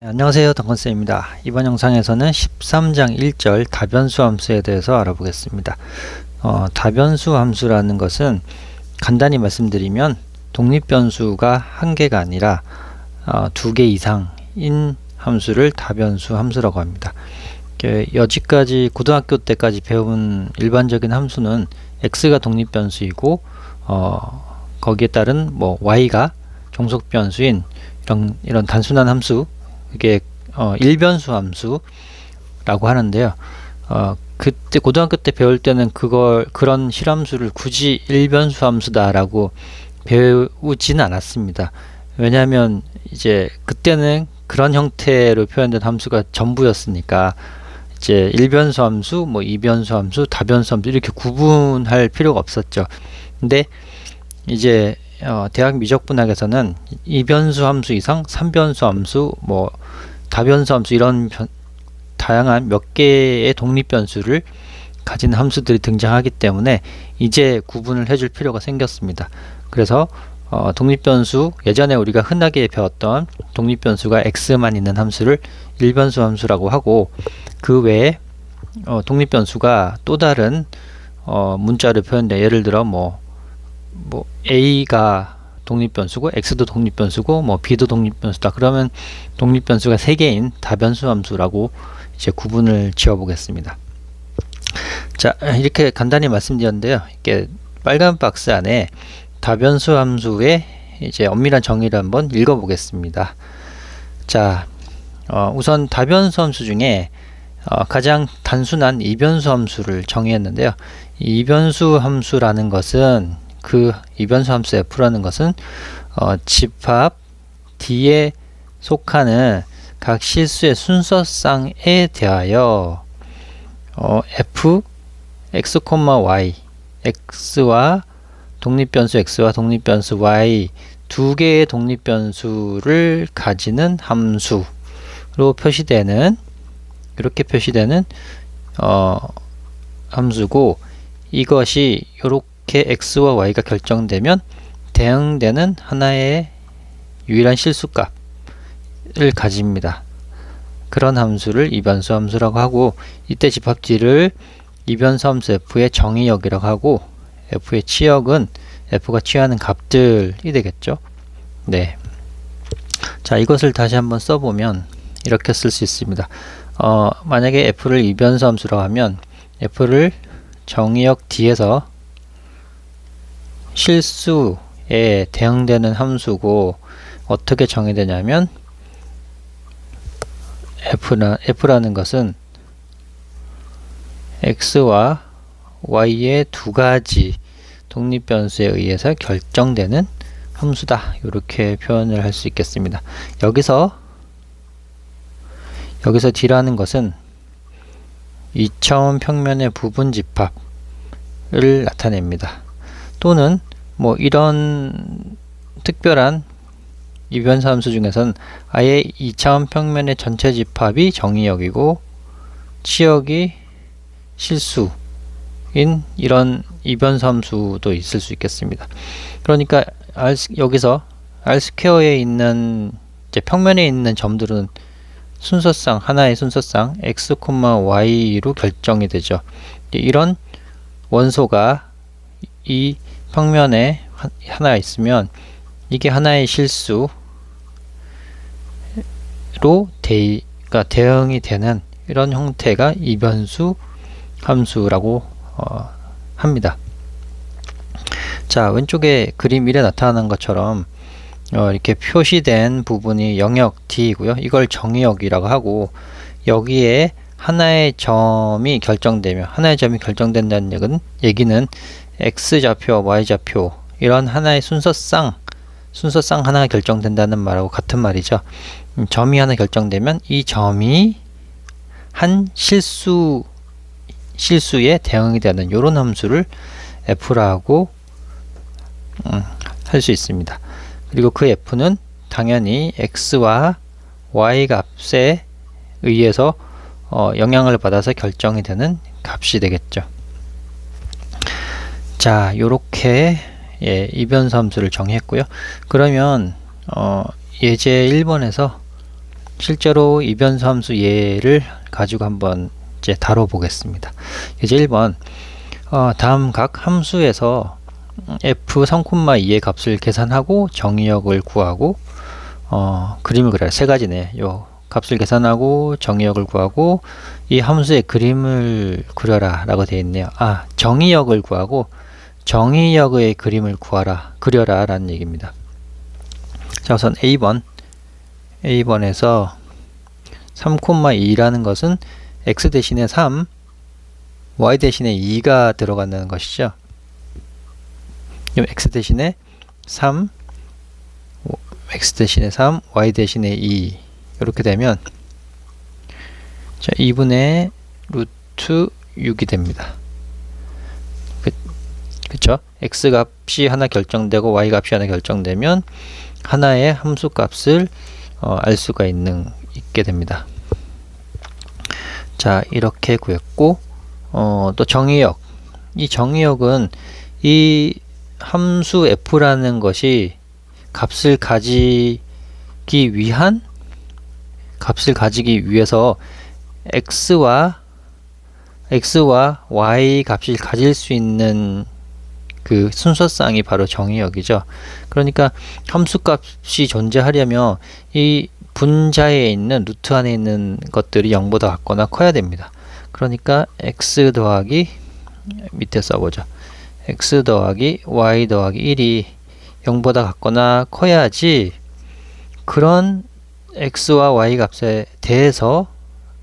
안녕하세요, 덩컨쌤입니다. 이번 영상에서는 13장 1절 다변수 함수에 대해서 알아보겠습니다. 다변수 함수라는 것은 간단히 말씀드리면 독립변수가 한 개가 아니라 두 개 이상인 함수를 다변수 함수라고 합니다. 여지까지 고등학교 때까지 배운 일반적인 함수는 x가 독립변수이고 거기에 따른 y가 종속변수인 이런 단순한 함수, 이게 일변수 함수라고 하는데요. 그때 고등학교 때 배울 때는 그런 실함수를 굳이 일변수 함수다라고 배우지는 않았습니다. 왜냐하면 이제 그때는 그런 형태로 표현된 함수가 전부였으니까 이제 일변수 함수, 이변수 함수, 다변수 함수 이렇게 구분할 필요가 없었죠. 근데 이제 대학 미적분학에서는 이변수 함수 이상 3변수 함수, 다변수 함수 이런 다양한 몇 개의 독립변수를 가진 함수들이 등장하기 때문에 이제 구분을 해줄 필요가 생겼습니다. 그래서 독립변수, 예전에 우리가 흔하게 배웠던 독립변수가 x만 있는 함수를 일변수 함수라고 하고, 그 외에 독립변수가 또 다른 문자로 표현돼, 예를 들어 a가 독립변수고 x도 독립변수고 b도 독립변수다. 그러면 독립변수가 3개인 다변수 함수라고 이제 구분을 지어 보겠습니다. 자, 이렇게 간단히 말씀드렸는데요. 이렇게 빨간 박스 안에 다변수 함수의 이제 엄밀한 정의를 한번 읽어 보겠습니다. 자, 우선 다변수 함수 중에 가장 단순한 이변수 함수를 정의했는데요. 이변수 함수라는 것은, 그 이변수 함수 f라는 것은 집합 D에 속하는 각 실수의 순서쌍에 대하여 f, x, y, x와 독립변수 x와 독립변수 y 두 개의 독립변수를 가지는 함수로 표시되는, 이렇게 표시되는 함수고, 이것이 이렇게 x와 y가 결정되면 대응되는 하나의 유일한 실수값을 가집니다. 그런 함수를 이변수 함수라고 하고, 이때 집합 D를 이변수 함수 f의 정의역이라고 하고, f의 치역은 f가 취하는 값들이 되겠죠. 네. 자, 이것을 다시 한번 써보면 이렇게 쓸 수 있습니다. 만약에 f를 이변수 함수라고 하면 f를 정의역 D에서 실수에 대응되는 함수고, 어떻게 정의되냐면 f라는 것은 x와 y의 두 가지 독립변수에 의해서 결정되는 함수다. 이렇게 표현을 할 수 있겠습니다. 여기서 D라는 것은 이차원 평면의 부분 집합을 나타냅니다. 또는 이런 특별한 이변수 함수 중에서는 아예 2차원 평면의 전체 집합이 정의역이고 치역이 실수인 이런 이변수 함수도 있을 수 있겠습니다. 그러니까 여기서 R 스퀘어에 있는 이제 평면에 있는 점들은 순서상, 하나의 순서상 x, y로 결정이 되죠. 이런 원소가 이 평면에 하나 있으면 이게 하나의 실수로 대응이 되는 이런 형태가 이변수 함수라고 합니다. 자, 왼쪽에 그림 1에 나타난 것처럼 이렇게 표시된 부분이 영역 D이고요. 이걸 정의역이라고 하고, 여기에 하나의 점이 결정된다는 얘기는 x좌표, y좌표 이런 하나의 순서쌍 하나가 결정된다는 말하고 같은 말이죠. 점이 하나 결정되면 이 점이 한 실수에 대응이 되는 이런 함수를 f라고 할 수 있습니다. 그리고 그 f는 당연히 x와 y 값에 의해서 영향을 받아서 결정이 되는 값이 되겠죠. 자, 요렇게 이변수 함수를 정의했고요. 그러면 예제 1번에서 실제로 이변수 함수 예를 가지고 한번 이제 다뤄보겠습니다. 이제 1번 다음 각 함수에서 f 3,2의 값을 계산하고 정의역을 구하고 그림을 그려라. 세 가지네. 요 값을 계산하고 정의역을 구하고 이 함수의 그림을 그려라 라고 되어 있네요. 정의역을 구하고 정의역의 그림을 그려라 라는 얘기입니다. 자, 우선 A번에서 3,2라는 것은 x 대신에 3, y 대신에 2가 들어간다는 것이죠. 그럼 x 대신에 3, x 대신에 3, y 대신에 2 이렇게 되면 자, 2분의 루트 6이 됩니다. 그쵸? x 값이 하나 결정되고 y 값이 하나 결정되면 하나의 함수 값을 알 수가 있게 됩니다. 자, 이렇게 구했고 또 정의역. 이 정의역은 이 함수 f라는 것이 값을 가지기 위해서 x와 y 값을 가질 수 있는 그 순서쌍이 바로 정의역이죠. 그러니까 함수 값이 존재하려면 이 분자에 있는 루트 안에 있는 것들이 0보다 같거나 커야 됩니다. 그러니까 x 더하기 밑에 써보죠. x 더하기 y 더하기 1이 0보다 같거나 커야지 그런 x와 y 값에 대해서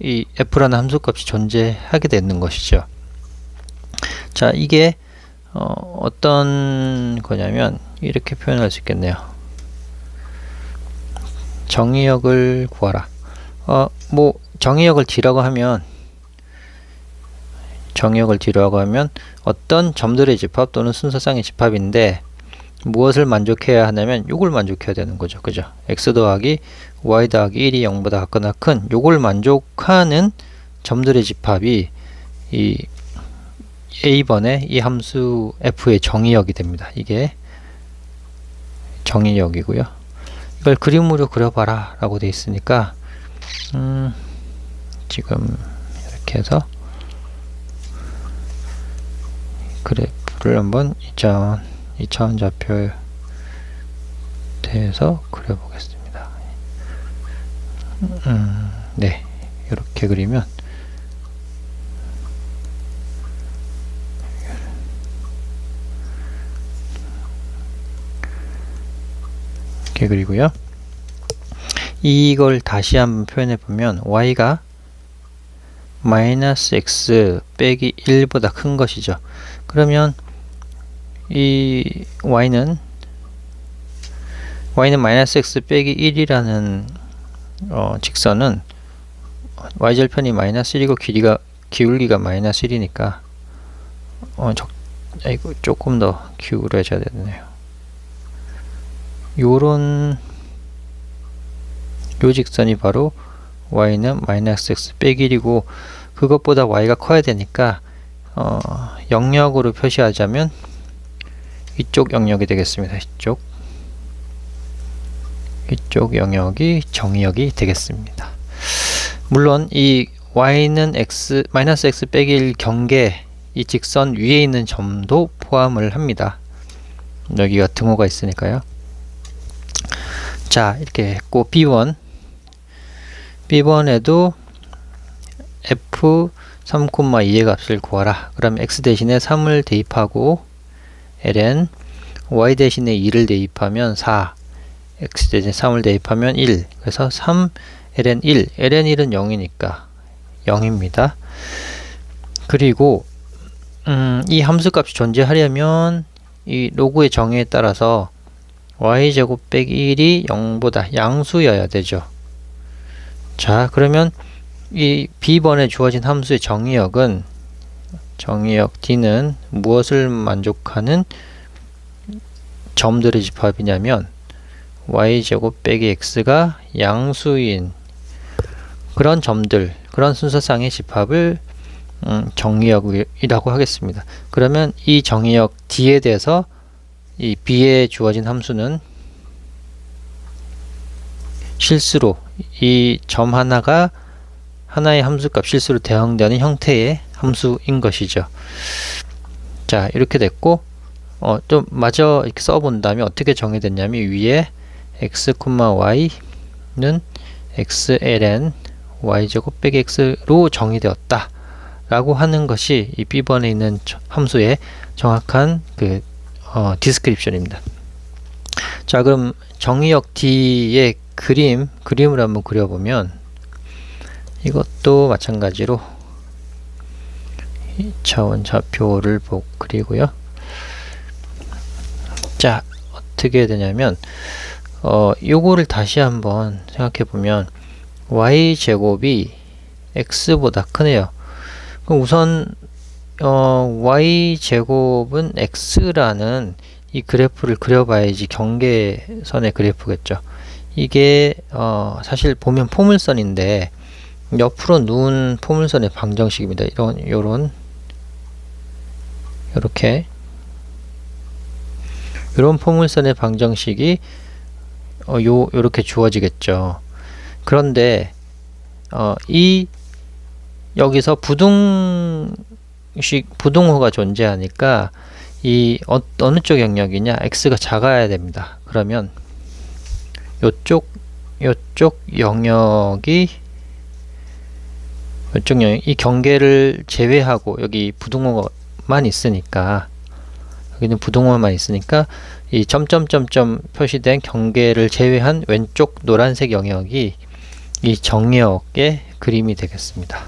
이 f라는 함수 값이 존재하게 되는 것이죠. 자, 이게 어떤 거냐면 이렇게 표현할 수 있겠네요. 정의역을 구하라. 정의역을 D라고 하면 어떤 점들의 집합 또는 순서쌍의 집합인데 무엇을 만족해야 하냐면 요걸 만족해야 되는 거죠. 그죠? x 더하기 y 더하기 1이 0보다 같거나 큰 요걸 만족하는 점들의 집합이 이 A번의 이 함수 f의 정의역이 됩니다. 이게 정의역이고요. 이걸 그림으로 그려봐라 라고 되어 있으니까 지금 이렇게 해서 그래프를 한번 2차원 좌표에 대해서 그려보겠습니다. 네, 이렇게 그리면 이렇게 그리고요. 이걸 다시 한번 표현해 보면 y가 마이너스 x 빼기 1보다 큰 것이죠. 그러면 이 y는 마이너스 x 빼기 1이라는 직선은 y절편이 마이너스 1이고 기울기가 마이너스 1이니까 조금 더 기울여져야 되네요. 요 직선이 바로 y는 마이너스 x 빼기 1이고 그것보다 y가 커야 되니까 영역으로 표시하자면 이쪽 영역이 되겠습니다. 이쪽 영역이 정의역이 되겠습니다. 물론 이 y는 마이너스 x 빼기 1 경계 이 직선 위에 있는 점도 포함을 합니다. 여기가 등호가 있으니까요. 자, 이렇게 했고 B번에도 f 3,2의 값을 구하라. 그럼 x 대신에 3을 대입하고 ln y 대신에 2를 대입하면 4 x 대신에 3을 대입하면 1 그래서 3 ln 1 ln 1은 0이니까 0입니다. 그리고 이 함수값이 존재하려면 이 로그의 정의에 따라서 y제곱 빼기 1이 0보다 양수여야 되죠. 자, 그러면 이 B번에 주어진 함수의 정의역은 정의역 D는 무엇을 만족하는 점들의 집합이냐면 y제곱 빼기 x가 양수인 그런 점들, 그런 순서상의 집합을 정의역이라고 하겠습니다. 그러면 이 정의역 D에 대해서 이 B에 주어진 함수는 실수로 이 점 하나가 하나의 함수값 실수로 대응되는 형태의 함수인 것이죠. 자, 이렇게 됐고, 좀 마저 이렇게 써본다면 어떻게 정의됐냐면, 위에 x, y는 xln y제곱 빼기 x로 정의되었다 라고 하는 것이 이 B번에 있는 함수의 정확한 디스크립션입니다. 자, 그럼 정의역 D의 그림을 한번 그려보면, 이것도 마찬가지로 2차원 좌표를 그리고요. 자, 어떻게 되냐면, 요거를 다시 한번 생각해 보면, y제곱이 x보다 크네요. 그럼 우선, y제곱은 x라는 이 그래프를 그려봐야지 경계선의 그래프겠죠. 이게, 사실 보면 포물선인데, 옆으로 누운 포물선의 방정식입니다. 이런 포물선의 방정식이 요렇게 주어지겠죠. 그런데 여기서 부등호가 존재하니까 이 어느 쪽 영역이냐, x가 작아야 됩니다. 그러면 요쪽 영역이 이 경계를 제외하고 여기 부등호만 있으니까, 여기는 부등호만 있으니까 이 점점점점 표시된 경계를 제외한 왼쪽 노란색 영역이 이 정역의 그림이 되겠습니다.